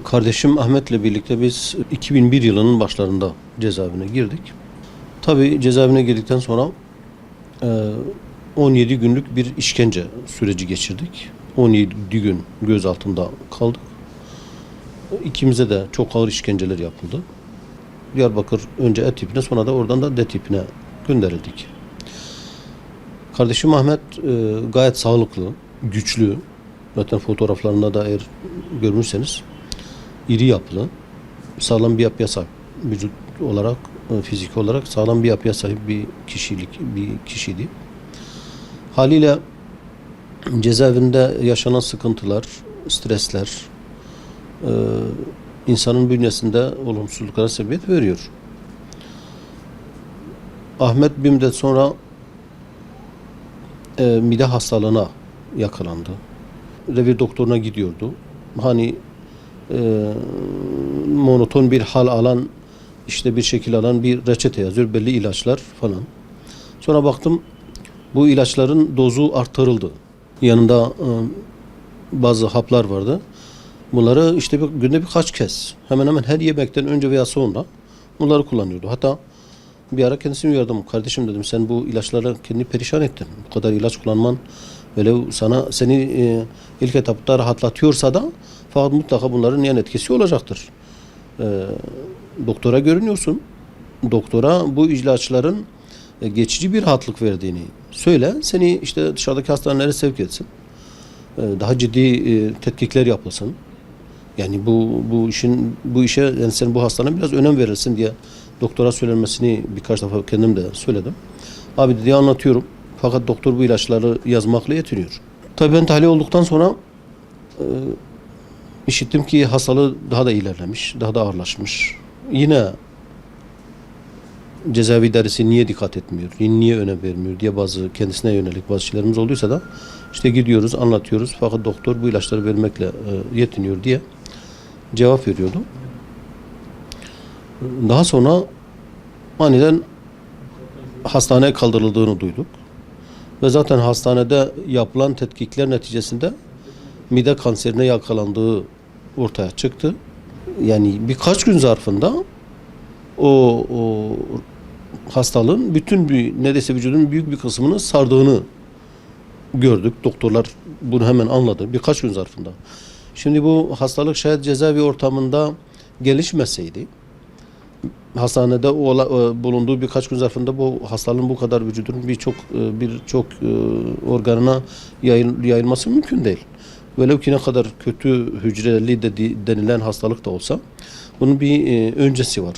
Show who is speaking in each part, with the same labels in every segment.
Speaker 1: Kardeşim Ahmet'le birlikte biz 2001 yılının başlarında cezaevine girdik. Tabii cezaevine girdikten sonra 17 günlük bir işkence süreci geçirdik. 17 gün gözaltında kaldık. İkimize de çok ağır işkenceler yapıldı. Diyarbakır önce E tipine, sonra da oradan da D tipine gönderildik. Kardeşim Ahmet gayet sağlıklı, güçlü. Zaten fotoğraflarında da eğer görmüşseniz iri yapılı, sağlam bir yapıya sahip, vücut olarak, fizik olarak sağlam bir yapıya sahip bir kişiydi. Haliyle cezaevinde yaşanan sıkıntılar, stresler insanın bünyesinde olumsuzluklara sebebiyet veriyor. Ahmet bir müddet sonra mide hastalığına yakalandı. Revir doktoruna gidiyordu. Hani monoton bir hal alan, işte bir şekil alan bir reçete yazıyor, belli ilaçlar falan. Sonra baktım bu ilaçların dozu arttırıldı. Yanında bazı haplar vardı. Bunları işte günde birkaç kez, hemen hemen her yemekten önce veya sonra bunları kullanıyordu. Hatta bir ara kendisini uyardım. Kardeşim dedim, sen bu ilaçlarla kendini perişan ettin. Bu kadar ilaç kullanman öyle seni ilk etapta rahatlatıyorsa da, fakat mutlaka bunların yan etkisi olacaktır. Doktora görünüyorsun. Doktora bu ilaçların geçici bir rahatlık verdiğini söyle. Seni işte dışarıdaki hastanelere sevk etsin. Daha ciddi tetkikler yapılsın. Yani bu işe yani sen bu hastana biraz önem verirsin diye doktora söylenmesini birkaç defa kendim de söyledim. Abi diye anlatıyorum. Fakat doktor bu ilaçları yazmakla yetiniyor. Tabii ben tahliye olduktan sonra işittim ki hastalığı daha da ilerlemiş, daha da ağırlaşmış. Yine cezaevi idaresi niye dikkat etmiyor, niye önem vermiyor diye kendisine yönelik bazı şeylerimiz olduysa da işte gidiyoruz, anlatıyoruz. Fakat doktor bu ilaçları vermekle yetiniyor diye cevap veriyordu. Daha sonra aniden hastaneye kaldırıldığını duyduk. Ve zaten hastanede yapılan tetkikler neticesinde mide kanserine yakalandığı ortaya çıktı. Yani birkaç gün zarfında o hastalığın neredeyse vücudun büyük bir kısmını sardığını gördük. Doktorlar bunu hemen anladı birkaç gün zarfında. Şimdi bu hastalık şayet cezaevi ortamında gelişmeseydi, hastanede bulunduğu birkaç gün zarfında bu hastalığın bu kadar vücudun birçok organına yayılması mümkün değil. Velev ki ne kadar kötü hücreli denilen hastalık da olsa bunun bir öncesi var.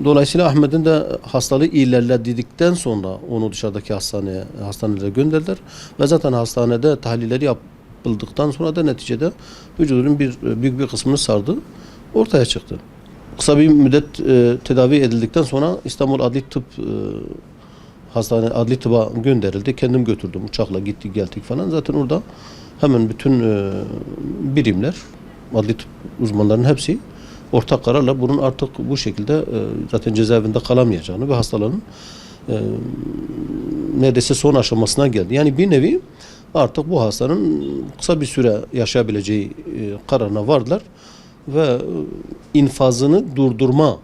Speaker 1: Dolayısıyla Ahmet'in de hastalığı ilerledikten sonra onu dışarıdaki hastanelere gönderdiler ve zaten hastanede tahlilleri yapıldıktan sonra da neticede vücudunun büyük bir kısmını sardı ortaya çıktı. Kısa bir müddet tedavi edildikten sonra İstanbul Adli Tıp'a gönderildi. Kendim götürdüm, uçakla gittik geldik falan. Zaten orada hemen bütün birimler, adli tıp uzmanlarının hepsi ortak kararla bunun artık bu şekilde zaten cezaevinde kalamayacağını ve hastalığın neredeyse son aşamasına geldi. Yani bir nevi artık bu hastanın kısa bir süre yaşayabileceği kararına vardılar ve infazını durdurma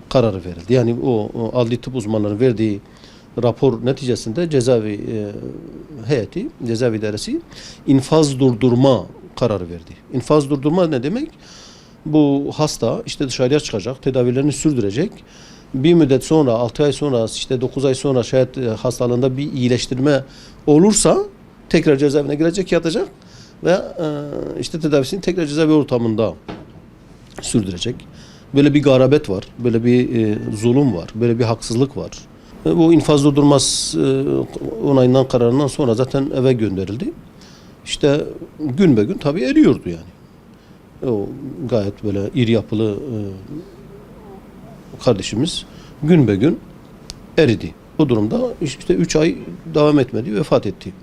Speaker 1: kararı verildi. Yani o adli tıp uzmanlarının verdiği rapor neticesinde cezaevi heyeti, cezaevi idaresi infaz durdurma kararı verdi. İnfaz durdurma ne demek? Bu hasta işte dışarıya çıkacak, tedavilerini sürdürecek. Bir müddet sonra, 6 ay sonra, işte 9 ay sonra şayet hastalığında bir iyileştirme olursa tekrar cezaevine girecek, yatacak ve işte tedavisini tekrar cezaevi ortamında sürdürecek. Böyle bir garabet var, böyle bir zulüm var, böyle bir haksızlık var. Bu infaz durdurmaz onayından kararından sonra zaten eve gönderildi. İşte gün be gün tabii eriyordu yani. O gayet böyle iri yapılı kardeşimiz gün be gün eridi. Bu durumda işte 3 ay devam etmedi, vefat etti.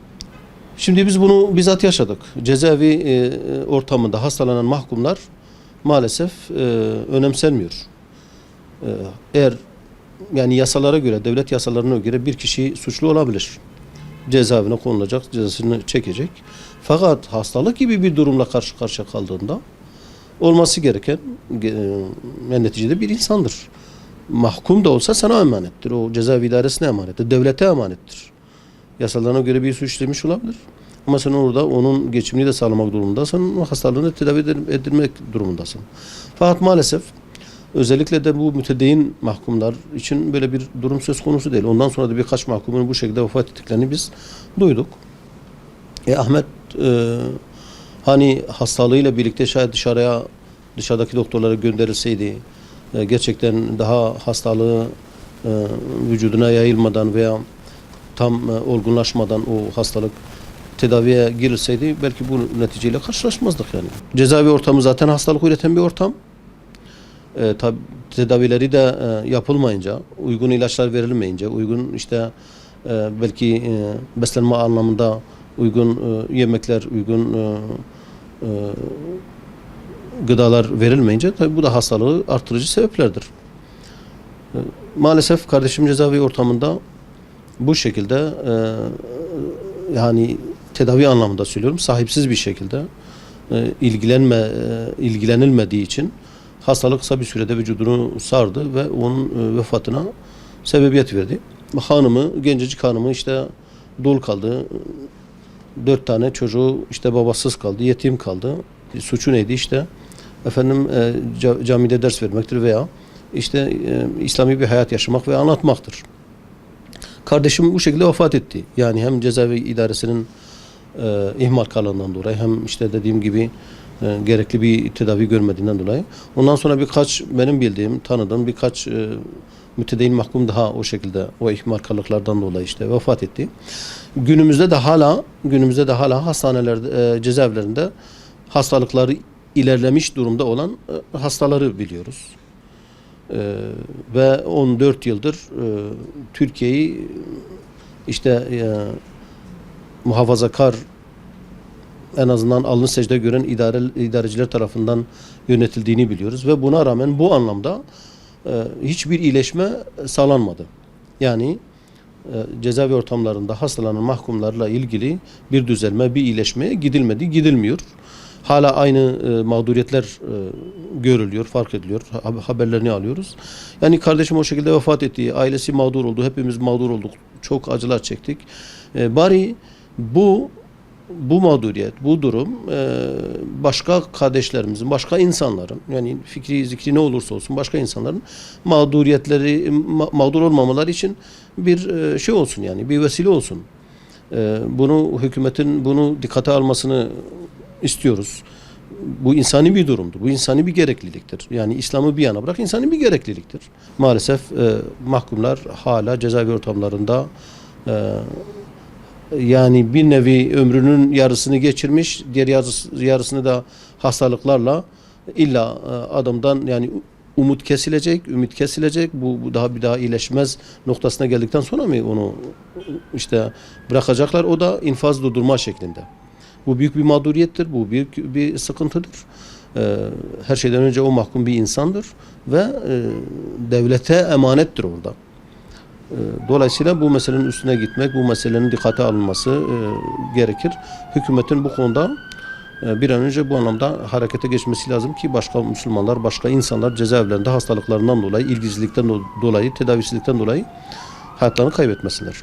Speaker 1: Şimdi biz bunu bizzat yaşadık. Cezaevi ortamında hastalanan mahkumlar maalesef önemsenmiyor. Eğer yani yasalara göre, devlet yasalarına göre bir kişi suçlu olabilir. cezaevine konulacak, cezasını çekecek. Fakat hastalık gibi bir durumla karşı karşıya kaldığında olması gereken neticede bir insandır. Mahkum da olsa sana emanettir. O cezaevi idaresine emanettir. Devlete emanettir. Yasalarına göre bir suç işlemiş olabilir. Ama sen orada onun geçimini de sağlamak durumundasın. Hastalığını tedavi edilmek durumundasın. Fakat maalesef özellikle de bu mütedeyyin mahkumlar için böyle bir durum söz konusu değil. Ondan sonra da birkaç mahkumun bu şekilde vefat ettiklerini biz duyduk. Ahmet hani hastalığıyla birlikte şayet dışarıdaki doktorlara gönderilseydi, gerçekten daha hastalığı vücuduna yayılmadan veya tam olgunlaşmadan o hastalık tedaviye girilseydi belki bu neticeyle karşılaşmazdık yani. Cezaevi ortamı zaten hastalık üreten bir ortam. Tedavileri de yapılmayınca, uygun ilaçlar verilmeyince, uygun işte belki beslenme anlamında uygun yemekler, uygun gıdalar verilmeyince tabii bu da hastalığı artırıcı sebeplerdir. Maalesef kardeşim cezaevi ortamında bu şekilde yani tedavi anlamında söylüyorum sahipsiz bir şekilde ilgilenilmediği için hastalık kısa bir sürede vücudunu sardı ve onun vefatına sebebiyet verdi. Gencecik hanımı işte dul kaldı. 4 tane çocuğu işte babasız kaldı, yetim kaldı. Suçu neydi işte? Efendim camide ders vermektir veya işte İslami bir hayat yaşamak ve anlatmaktır. Kardeşim bu şekilde vefat etti. Yani hem cezaevi idaresinin ihmal kararından dolayı hem işte dediğim gibi gerekli bir tedavi görmediğinden dolayı. Ondan sonra benim bildiğim, tanıdığım birkaç mütedeyyin mahkum daha o şekilde o ihmalkarlıklardan dolayı işte vefat etti. Günümüzde de hala hastanelerde, cezaevlerinde hastalıkları ilerlemiş durumda olan hastaları biliyoruz. Ve 14 yıldır Türkiye'yi işte muhafazakar en azından alnı secde gören idareciler tarafından yönetildiğini biliyoruz ve buna rağmen bu anlamda hiçbir iyileşme sağlanmadı. Yani cezaevi ortamlarında hastalanan mahkumlarla ilgili bir düzelme, bir iyileşmeye gidilmiyor. Hala aynı mağduriyetler görülüyor, fark ediliyor, haberlerini alıyoruz. Yani kardeşim o şekilde vefat etti, ailesi mağdur oldu, hepimiz mağdur olduk, çok acılar çektik. Bari bu mağduriyet, bu durum başka kardeşlerimizin, başka insanların yani fikri, zikri ne olursa olsun başka insanların mağdur olmamaları için bir şey olsun yani bir vesile olsun. Hükümetin bunu dikkate almasını istiyoruz. Bu insani bir durumdur. Bu insani bir gerekliliktir. Yani İslam'ı bir yana bırak insani bir gerekliliktir. Maalesef mahkumlar hala cezaevi ortamlarında yani bir nevi ömrünün yarısını geçirmiş, diğer yarısını da hastalıklarla illa adamdan yani ümit kesilecek. Bu bir daha iyileşmez noktasına geldikten sonra mı onu işte bırakacaklar? O da infaz durdurma şeklinde. Bu büyük bir mağduriyettir, bu büyük bir sıkıntıdır. Her şeyden önce o mahkum bir insandır ve devlete emanettir orada. Dolayısıyla bu meselenin üstüne gitmek, bu meselenin dikkate alınması gerekir. Hükümetin bu konuda bir an önce bu anlamda harekete geçmesi lazım ki başka Müslümanlar, başka insanlar cezaevlerinde hastalıklarından dolayı, ilgisizlikten dolayı, tedavisizlikten dolayı hayatlarını kaybetmesinler.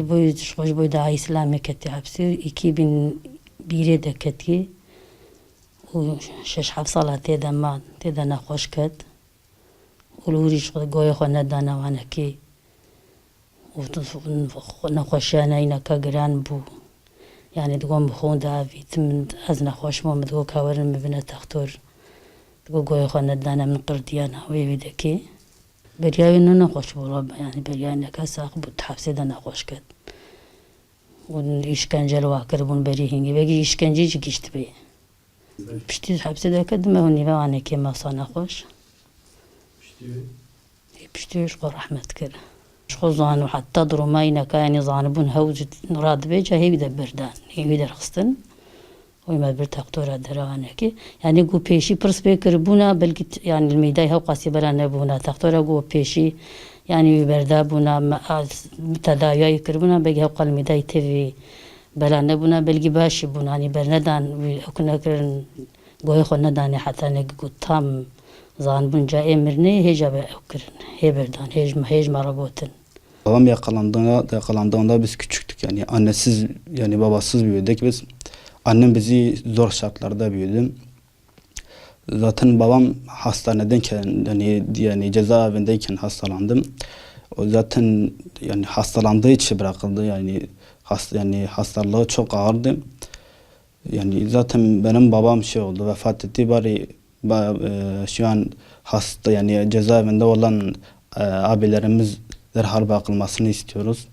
Speaker 2: Bu da İslam'ı keti hapsi 2001'de keti o 6 سال تیدا نخوش کرد ولوریش گوی خو ندانه وانه کی نخوشیانه اینا که گران بو yani دگم بخون داوید من از نخوش ما مدگو کارم مبینه تختور دگو گوی خو ندانه من قردیانه ویده کی بریای نه نخوش بود yani beriay nekasa bu hapsede نخوش کرد onun işkenceli vakır bunu beri hingi ve işkenceci geçti be. Pişti hapsede kadın ve onu ve anne ki masana hoş. پشتیش خو رحمت کرد خو زانو حتی درومای نکانی زانبون هوج راد بیچه هیوی ده بردن هیوی ده رخصتن وی ما بر تقطورا درانه کی یعنی گو پیشی پرس بکر بونا بلکه یعنی المیدای هاو قاسی بلا نبونا تقطورا گو پیشی یعنی بردا بونا تداوی کربونا بگه هاو قل میدای تیوی بلا نبونا بلکه باشی بونا یعنی برندان اکنه کرن گوی خو ندانی حتی نگو تام زانبون جا emrine heca be okırın. Heberdan, hej marabotun.
Speaker 3: Babam yakalandığında biz küçüktük, yani annesiz, yani babasız büyüdük biz. Annem bizi zor şartlarda büyüdü. Zaten babam hastanedeyken, yani cezaevindeyken hastalandım. O zaten yani hastalandığı için bırakıldı, yani hastalığı çok ağırdı. Yani zaten benim babam şey oldu, vefat etti, bari şu an hasta, yani cezaevinde olan abilerimiz derhal bakılmasını istiyoruz.